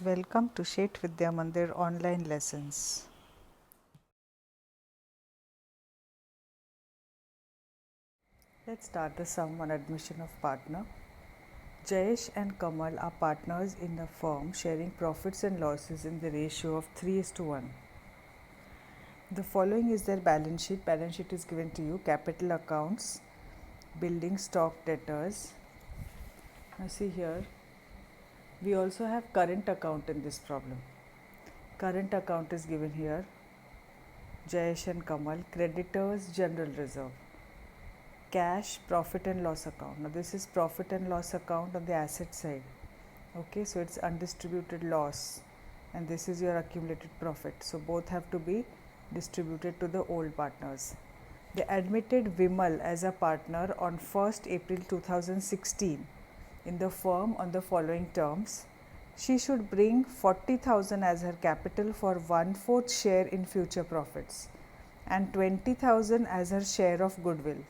Welcome to Shet Vidya Mandir online lessons. Let's start the sum on admission of partner. Jayesh and Kamal are partners in a firm sharing profits and losses in the ratio of 3:1. The following is their balance sheet. Balance sheet is given to you. Capital accounts, building stock, debtors. Now see here, we also have current account in this problem. Current account is given here. Jayesh and Kamal. Creditors, general reserve. Cash, profit and loss account. Now this is profit and loss account on the asset side. Okay, so it's undistributed loss and this is your accumulated profit. So both have to be distributed to the old partners. They admitted Vimal as a partner on 1st April 2016 in the firm on the following terms. She should bring 40,000 as her capital for 1/4 share in future profits and 20,000 as her share of goodwill.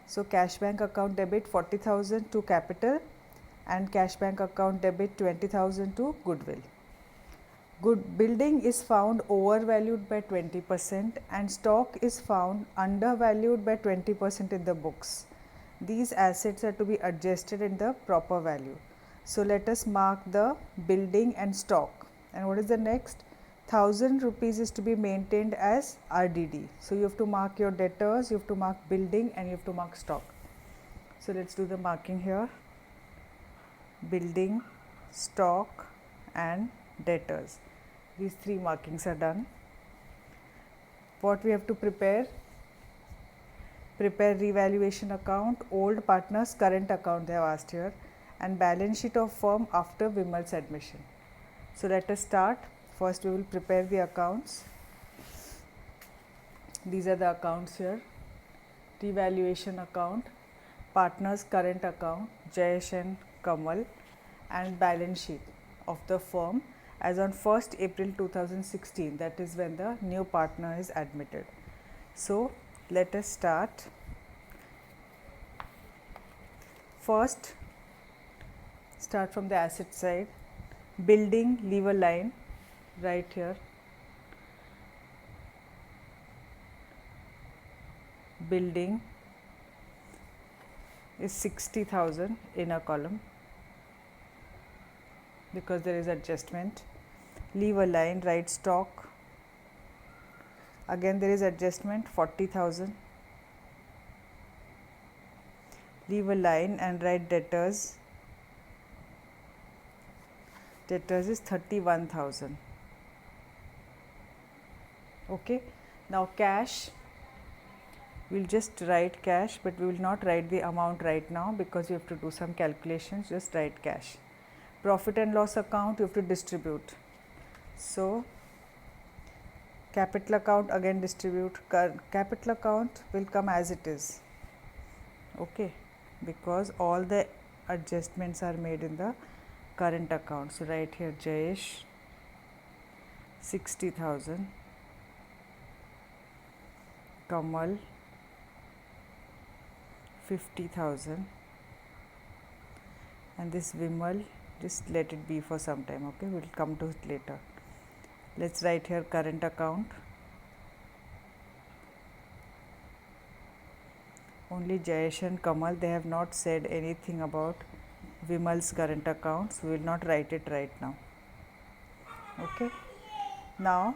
So cash bank account debit 40,000 to capital and cash bank account debit 20,000 to goodwill. Good building is found overvalued by 20% and stock is found undervalued by 20% in the books. These assets are to be adjusted in the proper value. So let us mark the building and stock. And what is the next? 1,000 rupees is to be maintained as RDD. So you have to mark your debtors, you have to mark building and you have to mark stock. So let's do the marking here. Building, stock and debtors. These three markings are done. What we have to prepare? Prepare revaluation account, old partners current account they have asked here, and balance sheet of firm after Vimal's admission. So let us start. First we will prepare the accounts. These are the accounts here. Revaluation account, partners current account, Jayesh and Kamal, and balance sheet of the firm as on 1st April 2016, that is when the new partner is admitted. So let us start. First, start from the asset side. Building, leave a line right here. Building is 60,000 in a column because there is adjustment. Leave a line, write stock. Again there is adjustment, 40,000. Leave a line and write debtors. Debtors is 31,000. Okay. Now cash, we'll just write cash, but we will not write the amount right now because you have to do some calculations. Just write cash. Profit and loss account, you have to distribute. So capital account, again distribute. Capital account will come as it is. Okay, because all the adjustments are made in the current account. So write here Jayesh 60,000, Kamal 50,000, and this Vimal, just let it be for some time. Okay, we'll come to it later. Let's write here current account. Only Jayesh and Kamal, they have not said anything about Vimal's current account, so we will not write it right now. Okay. Now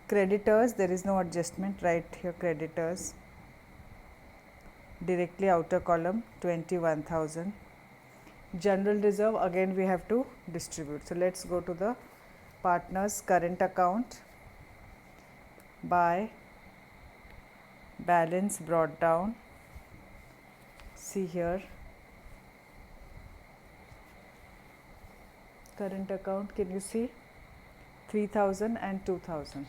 creditors, there is no adjustment. Write here creditors. Directly outer column 21,000. General reserve, again we have to distribute. So let's go to the partners current account by balance brought down. See here, current account, can you see 3,000 and 2,000.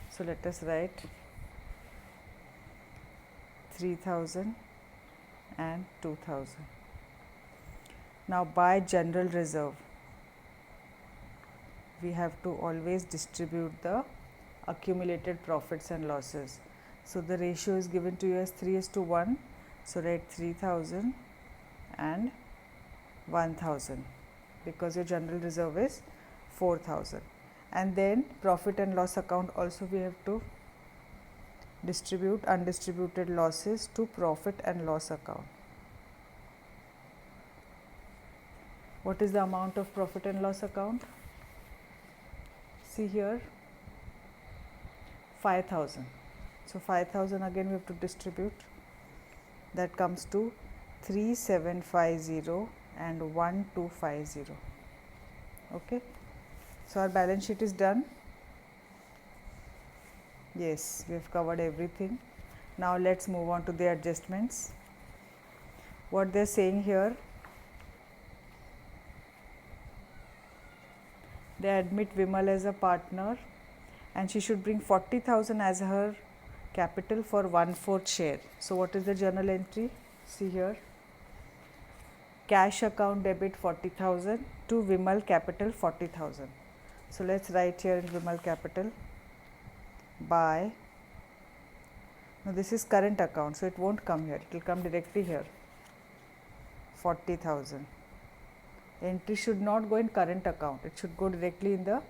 So let us write 3,000 and 2,000. Now by general reserve, we have to always distribute the accumulated profits and losses. So the ratio is given to you as 3:1. So write 3,000 and 1000 because your general reserve is 4000. And then profit and loss account also we have to distribute undistributed losses to profit and loss account. What is the amount of profit and loss account? See here, 5000. So 5000 again we have to distribute. That comes to 3750 and 1250. Okay. So our balance sheet is done. Yes, we have covered everything. Now let's move on to the adjustments. What they are saying here, they admit Vimal as a partner and she should bring 40,000 as her capital for 1/4 share. So what is the journal entry? See here, cash account debit 40,000 to Vimal capital 40,000. So let's write here in Vimal capital by, now this is current account, so it won't come here, it will come directly here, 40,000. Entry should not go in current account, it should go directly in the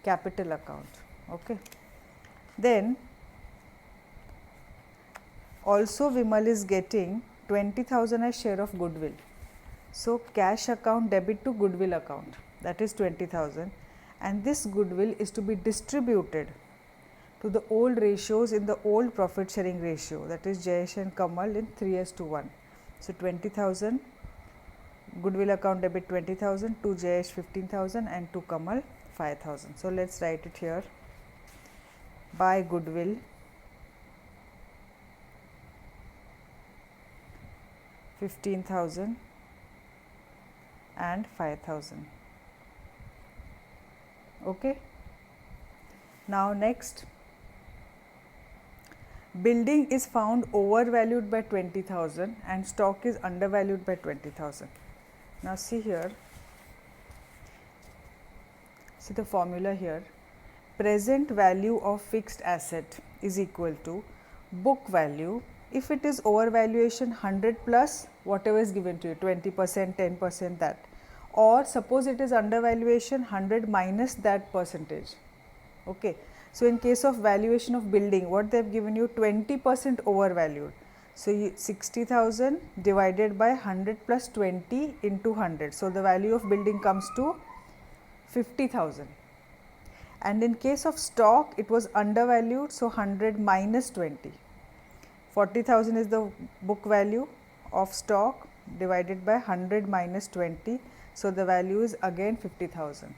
capital account. Okay. Then also Vimal is getting 20,000 as share of goodwill. So cash account debit to goodwill account, that is 20,000, and this goodwill is to be distributed to the old ratios in the old profit sharing ratio, that is Jayesh and Kamal in 3:1. So 20,000 goodwill account debit 20,000, to Jayesh 15,000 and to Kamal 5,000. So let's write it here, by goodwill 15,000 and 5,000. Okay. Now next, building is found overvalued by 20,000 and stock is undervalued by 20,000. Now see here, see the formula here, present value of fixed asset is equal to book value if it is overvaluation 100 plus whatever is given to you, 20%, 10%, that, or suppose it is undervaluation 100 minus that percentage. Okay. So in case of valuation of building, what they have given you, 20% overvalued. So 60,000 divided by 100 plus 20 into 100. So the value of building comes to 50,000. And in case of stock, it was undervalued, so 100 minus 20. 40,000 is the book value of stock divided by 100 minus 20. So the value is again 50,000.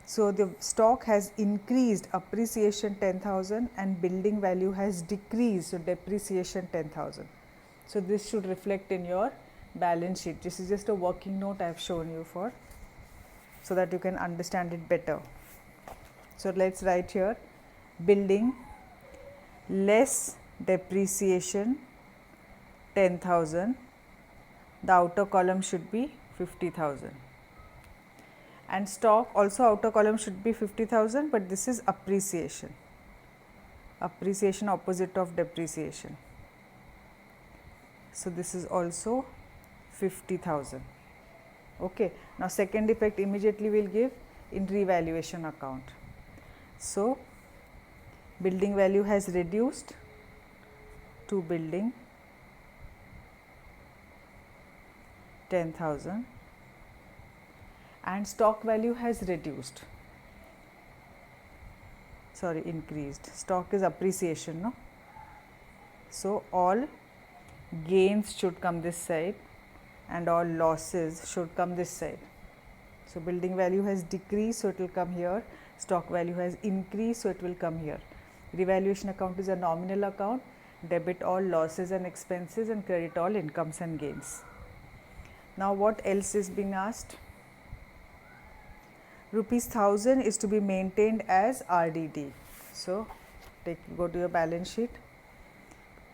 So the stock has increased, appreciation 10,000, and building value has decreased, so depreciation 10,000. So this should reflect in your balance sheet. This is just a working note I have shown you for, so that you can understand it better. So let's write here, building less depreciation 10,000, the outer column should be 50,000. And stock also outer column should be 50,000, but this is appreciation. Appreciation opposite of depreciation. So this is also 50,000. Okay. Now second effect immediately we will give in revaluation account. So building value has reduced to building 10,000. And stock value has reduced, sorry, increased. Stock is appreciation, no? So all gains should come this side and all losses should come this side. So building value has decreased, so it will come here. Stock value has increased, so it will come here. Revaluation account is a nominal account, debit all losses and expenses and credit all incomes and gains. Now what else is being asked? Rupees 1,000 is to be maintained as RDD. So go to your balance sheet,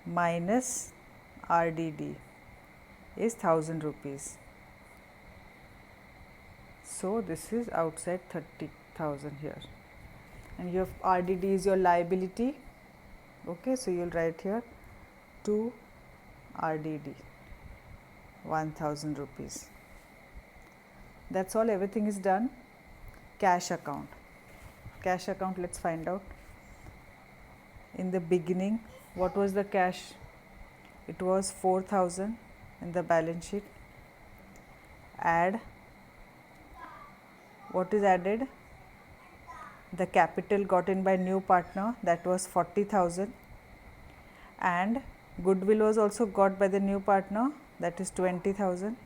minus RDD is 1,000 rupees. So this is outside 30,000 here, and your RDD is your liability. Okay, so you will write here to RDD 1,000 rupees. That's all, everything is done. Cash account. Cash account, let's find out. In the beginning, what was the cash? It was 4,000 in the balance sheet. Add, what is added? The capital got in by new partner, that was 40,000, and goodwill was also got by the new partner, that is 20,000.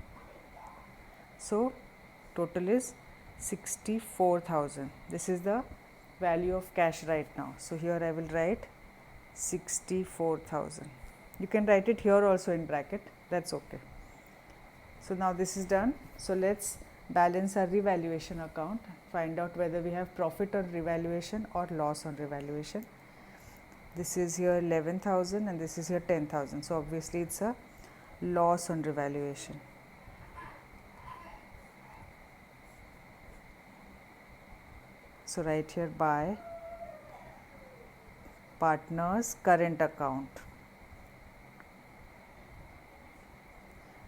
So total is 64,000. This is the value of cash right now. So here I will write 64,000. You can write it here also in bracket, that's okay. So now this is done. So let's balance our revaluation account, find out whether we have profit on revaluation or loss on revaluation. This is here 11,000 and this is here 10,000. So obviously it's a loss on revaluation. So write here by partners current account.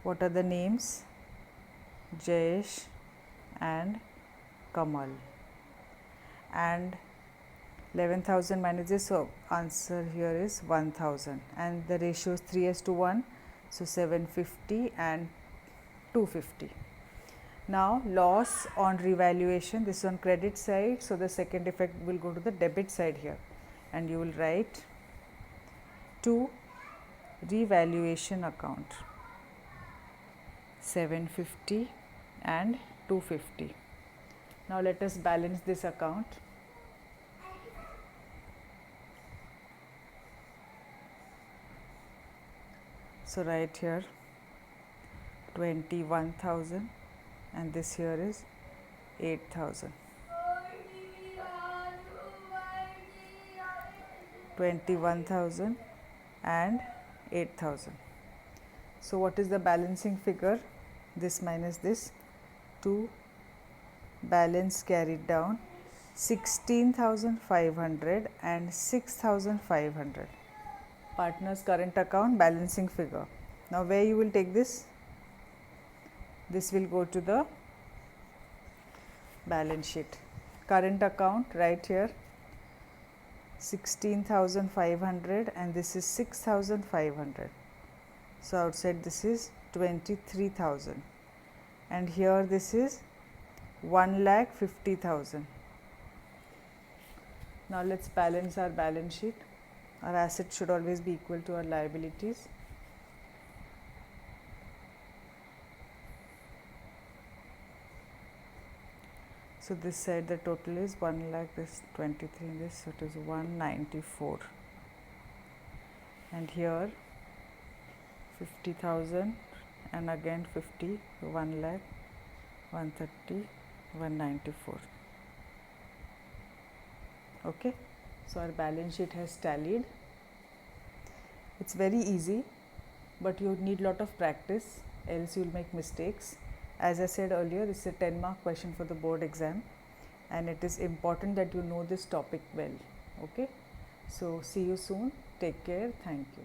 What are the names? Jayesh and Kamal. And 11,000 minus this, so answer here is 1,000, and the ratio is 3:1, so 750 and 250. Now loss on revaluation, this is on credit side, so the second effect will go to the debit side here, and you will write to revaluation account 750 and 250. Now let us balance this account. So write here 21,000 and this here is 8,000. 21,000 and 8,000. So what is the balancing figure? This minus this, to balance carried down 16,500 and 6,500. Partners current account balancing figure. Now where you will take this? This will go to the balance sheet. Current account right here 16,500 and this is 6,500. So outside this is 23,000 and here this is 1,50,000. Now let's balance our balance sheet. Our assets should always be equal to our liabilities. So this side the total is 1 lakh, this 23 in this, so it is 194. And here 50,000 and again 50, so 1 lakh, 130, 194. Okay, so our balance sheet has tallied. It's very easy, but you need lot of practice, else you will make mistakes. As I said earlier, this is a 10-mark question for the board exam and it is important that you know this topic well. Okay, so see you soon, take care, thank you.